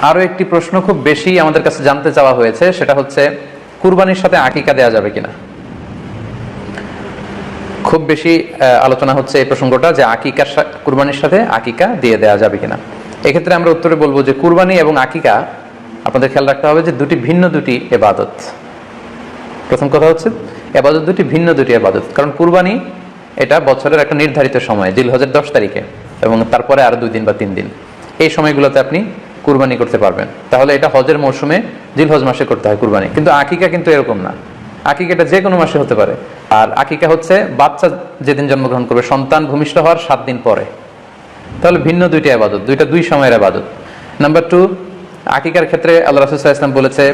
আরো একটি প্রশ্ন খুব বেশি আমাদের কাছে জানতে চাওয়া হয়েছে, সেটা হচ্ছে কুরবানির সাথে আকিকা দেওয়া যাবে কিনা। খুব বেশি আলোচনা হচ্ছে এই প্রসঙ্গটা যে কুরবানির সাথে আকিকা দিয়ে দেওয়া যাবে কিনা। এক্ষেত্রে আমরা উত্তরে বলবো যে কুরবানি এবং আকিকা আপনাদের খেয়াল রাখতে হবে যে ভিন্ন দুটি ইবাদত। প্রথম কথা হচ্ছে ইবাদত ভিন্ন দুটি ইবাদত, কারণ কুরবানি এটা বছরের একটা নির্ধারিত সময়, জিলহজের 10 তারিখে, এবং তারপরে আরো 2 দিন বা 3 দিন, এই সময়গুলোতে আপনি কুরবানি করতে পারবেন। তাহলে এটা হজের মৌসুমে জিলহজ মাসে করতে হয় কুরবানি, কিন্তু আকিকা কিন্তু এরকম না। আকিকাটা যে কোনো মাসে হতে পারে। আর আকিকা হচ্ছে বাচ্চা যেদিন জন্মগ্রহণ করবে, সন্তান ভূমিষ্ঠ হওয়ার 7 দিন পরে। তাহলে ভিন্ন দুইটা ইবাদত, দুই সময়ের ইবাদত। নাম্বার 2, আকিকার ক্ষেত্রে আল্লাহ রাসূল সাল্লাল্লাহু আলাইহি ওয়াসাল্লাম বলেছে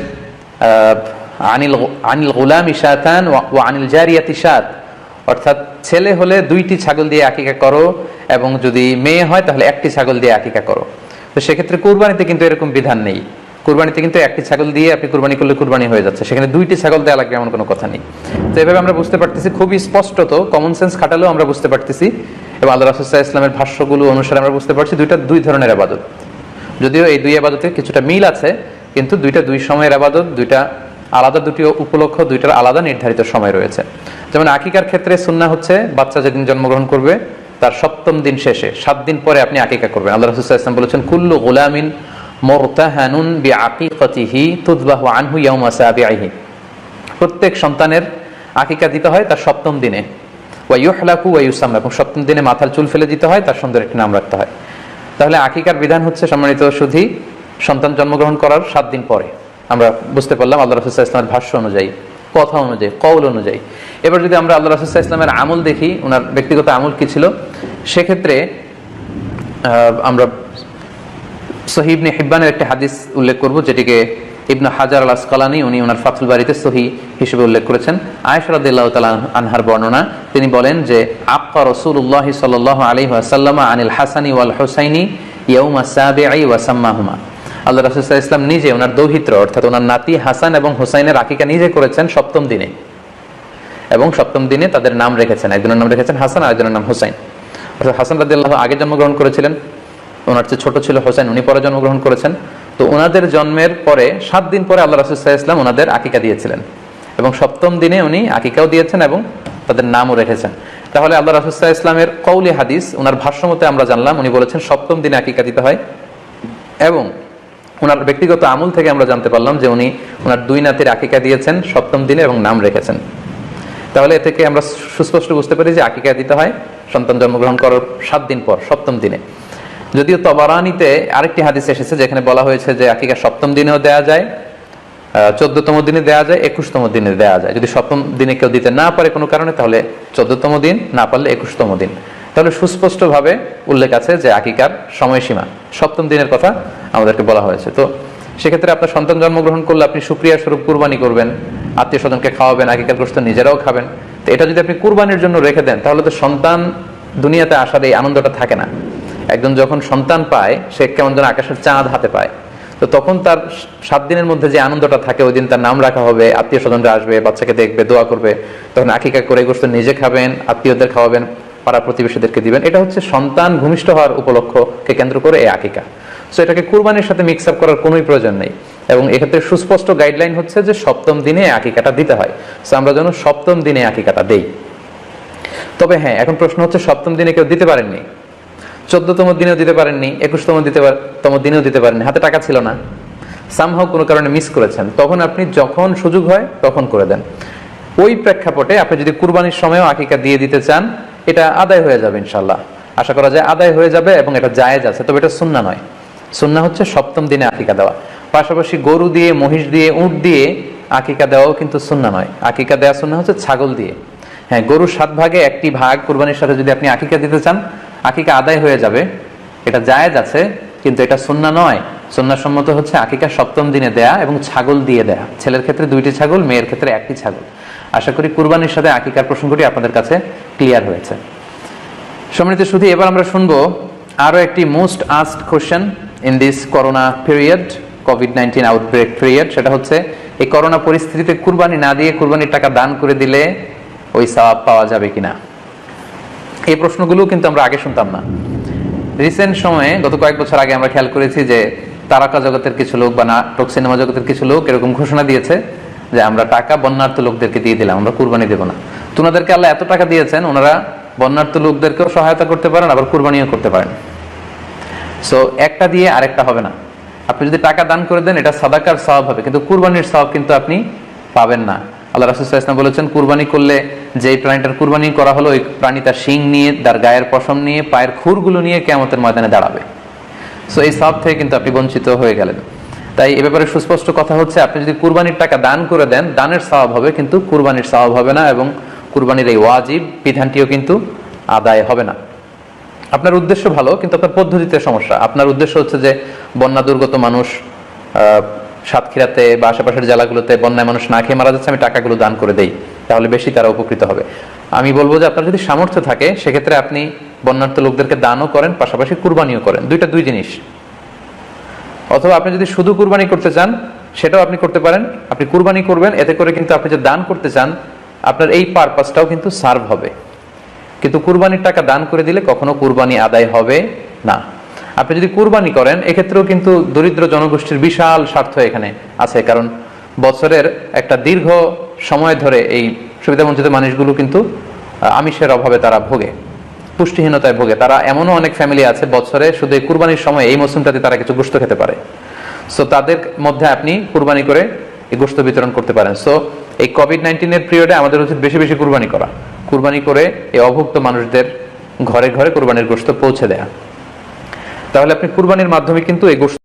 আনিল গুলামি শাতান ওয়া আনিল জারিয়াতি শাত, অর্থাৎ ছেলে হলে 2টি ছাগল দিয়ে আকিকা করো, এবং যদি মেয়ে হয় তাহলে 1টি ছাগল দিয়ে আকিকা করো। তো সেক্ষেত্রে কুরবানিতে কিন্তু এরকম বিধান নেই। কুরবানিতে কিন্তু 1টি ছাগল দিয়ে আপনি কুরবানি করলে কুরবানি হয়ে যাচ্ছে, সেখানে 2টি ছাগল দেওয়া লাগবে এমন কোনো কথা নেই। তো এভাবে আমরা বুঝতে পারতেছি, খুবই স্পষ্টত কমন সেন্স খাটালেও আমরা বুঝতে পারতেছি, এবং আল্লাহ রাসূল সাল্লাল্লাহু আলাইহি ওয়াসাল্লামের ভাষ্যগুলো অনুসারে আমরা বুঝতে পারছি দুই ধরনের ইবাদত। যদিও এই 2 ইবাদতে কিছুটা মিল আছে, কিন্তু 2 সময়ের ইবাদত, আলাদা 2টি উপলক্ষ, 2টার আলাদা নির্ধারিত সময় রয়েছে। যেমন আকিকার ক্ষেত্রে সুন্নাহ হচ্ছে বাচ্চা যেদিন জন্মগ্রহণ করবে তার 7ম দিন শেষে 7 দিন পরে আপনি আকিকা করবেন। আল্লাহ রাসূল সাল্লাল্লাহু আলাইহি ওয়াসাল্লাম বলেছেন কুল্লু গুলামিন মুরতাহানুন বিআকিকাতিহি তুযবাহু আনহু ইয়াওমা সাবিহি, প্রত্যেক সন্তানের আকিকা দিতে হয় তার 7ম দিনে, ওয়া ইউহলাকু ওয়া ইউসাম্মা, এবং 7ম দিনে মাথার চুল ফেলে দিতে হয়, তার সুন্দর একটি নাম রাখতে হয়। তাহলে আকিকার বিধান হচ্ছে সম্মানিত সুধী সন্তান জন্মগ্রহণ করার 7 দিন পরে। আমরা বুঝতে পারলাম আল্লাহ রাসূল সাল্লাল্লাহু আলাইহি ওয়াসাল্লামের ভাষ্য অনুযায়ী, কথা অনুযায়ী, কওল অনুযায়ী। এবার যদি আমরা আল্লাহ রাসূল সাল্লাল্লাহু আলাইহি ওয়াসাল্লামের আমল দেখি, ওনার ব্যক্তিগত আমল কি ছিল, সেক্ষেত্রে আমরা সহিহ ইবনে হিব্বানের একটা হাদিস উল্লেখ করব, যেটিকে ইবনে হাজার আল আসকালানী উনি ওনার ফাথুল বারিতে সহিহ হিসেবে উল্লেখ করেছেন। আয়েশা রাদিয়াল্লাহু তাআলা আনহার বর্ণনা, তিনি বলেন যে আক্কা রাসূলুল্লাহ সাল্লাল্লাহু আলাইহি ওয়াসাল্লাম আনিল হাসানি ওয়াল হুসাইনি ইয়াউমা সাবিঈ ওয়া সাম্মাহুমা। আল্লাহ রাসূল সাল্লাল্লাহু আলাইহি ওয়াসাল্লাম নিজে ওনার দৌহিত্র অর্থাৎ ওনার নাতি হাসান এবং হুসাইনের আকিকা নিজে করেছেন 7ম দিনে, এবং 7ম দিনে তাদের নাম রেখেছেন। একজনের নাম রেখেছেন হাসান, আরেকজনের নাম হুসাইন। অর্থাৎ হাসান রাদিয়াল্লাহু আগে জন্মগ্রহণ করেছিলেন, ওনার চেয়ে ছোট ছিল হোসেন, উনি পরে জন্মগ্রহণ করেছেন। তো ওনাদের জন্মের পরে 7 দিন পরে আল্লাহ রাসূল সাল্লাল্লাহু আলাইহি ওয়াসাল্লাম ওনাদের আকিকা দিয়েছিলেন, এবং 7ম দিনে উনি আকিকাও দিয়েছেন এবং তাদের নামও রেখেছেন। তাহলে আল্লাহ রাসূল সাল্লাল্লাহু আলাইহি ওয়াসাল্লামের কওলি হাদিস, ওনার ভাষ্য মতে আমরা জানলাম উনি বলেছেন 7ম দিনে আকিকা দিতে হয়, এবং ওনার ব্যক্তিগত আমল থেকে আমরা জানতে পারলাম যে উনি ওনার 2 নাতির আকিকা দিয়েছেন 7ম দিনে এবং নাম রেখেছেন। তাহলে এ থেকে আমরা সুস্পষ্ট বুঝতে পারি যে আকিকা দিতে হয় সন্তান জন্মগ্রহণ করার 7 দিন পর, 7ম দিনে। যদিও তবারানিতে আরেকটি হাদিস এসেছে যেখানে বলা হয়েছে যে আকিকা 7ম দিনেও দেওয়া যায়, 14তম দিনে দেওয়া যায়, 21তম দিনে দেওয়া যায়। যদি 7ম দিনে কেউ দিতে না পারে কোনো কারণে, তাহলে 14তম দিন, না পারলে 21তম দিন। তাহলে সুস্পষ্টভাবে উল্লেখ আছে যে আকিকার সময়সীমা 7ম দিনের কথা আমাদেরকে বলা হয়েছে। তো সেক্ষেত্রে আপনার সন্তান জন্মগ্রহণ করলে আপনি শুকরিয়া স্বরূপ কুরবানি করবেন, আত্মীয় স্বজনকে খাওয়াবেন, আকিকার গোশত নিজেরাও খাবেন। তো এটা যদি আপনি কুরবানির জন্য রেখে দেন, তাহলে তো সন্তান দুনিয়াতে আসার এই আনন্দটা থাকে না। একজন যখন সন্তান পায়, সে কেমন যেন আকাশের চাঁদ হাতে পায়। তো তখন তার 7 দিনের মধ্যে যে আনন্দটা থাকে, ওই দিন তার নাম রাখা হবে, আত্মীয় স্বজনরা আসবে, বাচ্চাকে দেখবে, দোয়া করবে, তখন আকিকা করে গোশত নিজে খাবেন, আত্মীয়দের খাওয়াবেন, পাড়া প্রতিবেশীদেরকে দিবেন। এটা হচ্ছে সন্তান ভূমিষ্ঠ হওয়ার উপলক্ষকে কেন্দ্র করে এই আকিকা। সো এটাকে কুরবানির সাথে মিক্স আপ করার কোনোই প্রয়োজন নেই, এবং এক্ষেত্রে সুস্পষ্ট গাইডলাইন হচ্ছে যে 7ম দিনে আকিকাটা দিতে হয়। সো আমরা যেন 7ম দিনে আকিকাটা দেই। তবে হ্যাঁ, এখন প্রশ্ন হচ্ছে 7ম দিনে কেউ দিতে পারেননি, 14তম দিনেও দিতে পারেননি, 21তম দিনেও দিতে পারেননি, হাতে টাকা ছিল না, সামহাও কোনো কারণে মিস করেছেন, তখন আপনি যখন সুযোগ হয় তখন করে দেন। ওই প্রেক্ষাপটে আপনি যদি কুরবানির সময়ও আকিকা দিয়ে দিতে চান, এটা আদায় হয়ে যাবে ইনশাআল্লাহ, আশা করা যায় আদায় হয়ে যাবে, এবং এটা জায়েজ আছে। তবে এটা সুন্নাহ নয়। সুন্নাহ হচ্ছে 7ম দিনে আকিকা দেওয়া। পাশাপাশি গরু দিয়ে, মহিষ দিয়ে, উট দিয়ে আকিকা দেওয়াও কিন্তু সুন্নাহ নয়। আকিকা দেওয়া সুন্নাহ হচ্ছে ছাগল দিয়ে। হ্যাঁ, গরুর 7 ভাগে 1টি ভাগ কুরবানির সাথে যদি আপনি আকিকা দিতে চান, আকিকা আদায় হয়ে যাবে, এটা জায়েজ আছে, কিন্তু এটা সুন্নাহ নয়। সুন্নাহ সম্মত হচ্ছে আকিকা 7ম দিনে দেয়া এবং ছাগল দিয়ে দেয়া। ছেলের ক্ষেত্রে 2টি ছাগল, মেয়ের ক্ষেত্রে 1টি ছাগল। আশা করি কুরবানির সাথে আকিকার প্রসঙ্গটি আপনাদের কাছে ক্লিয়ার হয়েছে। সম্মানিত সুধী, এবার আমরা শুনবো আরো একটি most asked question in this corona period, COVID-19 outbreak period. সেটা হচ্ছে এই করোনা পরিস্থিতিতে কুরবানি না দিয়ে কুরবানির টাকা দান করে দিলে ওই সওয়াব পাওয়া যাবে কিনা। এই প্রশ্নগুলো কিন্তু আমরা আগে শুনতাম না। রিসেন্ট সময়ে, গত কয়েক বছর আগে আমরা খেয়াল করেছি যে তারকা জগতের কিছু লোক বা নাটক সিনেমা জগতের কিছু লোক এরকম ঘোষণা দিয়েছে যে আমরা টাকা বন্যার্থ লোকদেরকে দিয়ে দিলাম, আমরা কুরবানি দেব না। তো ওনাদেরকে আল্লাহ এত টাকা দিয়েছেন, ওনারা বন্যার্থ লোকদেরকেও সহায়তা করতে পারেন, আবার কুরবানিও করতে পারেন। সো একটা দিয়ে আরেকটা হবে না। আপনি যদি টাকা দান করে দেন এটা সাদাকার সওয়াব হবে, কিন্তু কুরবানির সওয়াব কিন্তু আপনি পাবেন না। আল্লাহ রাসূল সাল্লাল্লাহু আলাইহি ওয়াসাল্লাম বলেছেন, কুরবানি করলে যেই প্রাণীটার কুরবানি করা হলো ওই প্রাণী তার শিং নিয়ে, তার গায়ের পশম নিয়ে, পায়ের খুরগুলো নিয়ে কিয়ামতের ময়দানে দাঁড়াবে। সো এই সওয়াব থেকে কিন্তু আপনি বঞ্চিত হয়ে গেলেন। তাই এ ব্যাপারে সুস্পষ্ট কথা হচ্ছে, আপনি যদি কুরবানির টাকা দান করে দেন, দানের সওয়াব হবে, কিন্তু কুরবানির সওয়াব হবে না, এবং কুরবানির এই ওয়াজিব বিধানটিও কিন্তু আদায় হবে না। আপনার উদ্দেশ্য ভালো, কিন্তু আপনার পদ্ধতিতে সমস্যা। আপনার উদ্দেশ্য হচ্ছে যে বন্যা দুর্গত মানুষ, সাতক্ষীরাতে বা আশেপাশের জেলাগুলোতে বন্যায় মানুষ না খেয়ে মারা যাচ্ছে, আমি টাকাগুলো দান করে দেই, তাহলে বেশি তারা উপকৃত হবে। আমি বলবো যে আপনার যদি সামর্থ্য থাকে সেক্ষেত্রে আপনি বন্যার্থ লোকদেরকে দানও করেন, পাশাপাশি কুরবানিও করেন, দুইটা দুই জিনিস। অথবা আপনি যদি শুধু কুরবানি করতে চান সেটাও আপনি করতে পারেন, আপনি কুরবানি করবেন, এতে করে কিন্তু আপনি যে দান করতে চান আপনার এই পারপাসটাও কিন্তু সার্ভ হবে। কিন্তু কুরবানির টাকা দান করে দিলে কখনো কুরবানি আদায় হবে না। আপনি যদি কুরবানি করেন এক্ষেত্রেও কিন্তু দরিদ্র জনগোষ্ঠীর বিশাল স্বার্থ এখানে আছে, কারণ বছরের একটা দীর্ঘ সময় ধরে এই সুবিধাবঞ্চিত মানুষগুলো কিন্তু আমিষের অভাবে তারা ভোগে, পুষ্টিহীনতায় ভোগে। তারা এমনও অনেক ফ্যামিলি আছে বছরে শুধু এই কুরবানির সময় এই মৌসুমটাতে তারা কিছু গোশত খেতে পারে। সো তাদের মধ্যে আপনি কুরবানি করে এই গোশত বিতরণ করতে পারেন। সো এই কোভিড-19 পিরিয়ডে আমাদের উচিত বেশি বেশি কুরবানি করা, কুরবানি করে এই অভুক্ত মানুষদের ঘরে ঘরে কুরবানির গোশত পৌঁছে দেয়া। তাহলে আপনি কুরবানির মাধ্যমে কিন্তু এই গোশত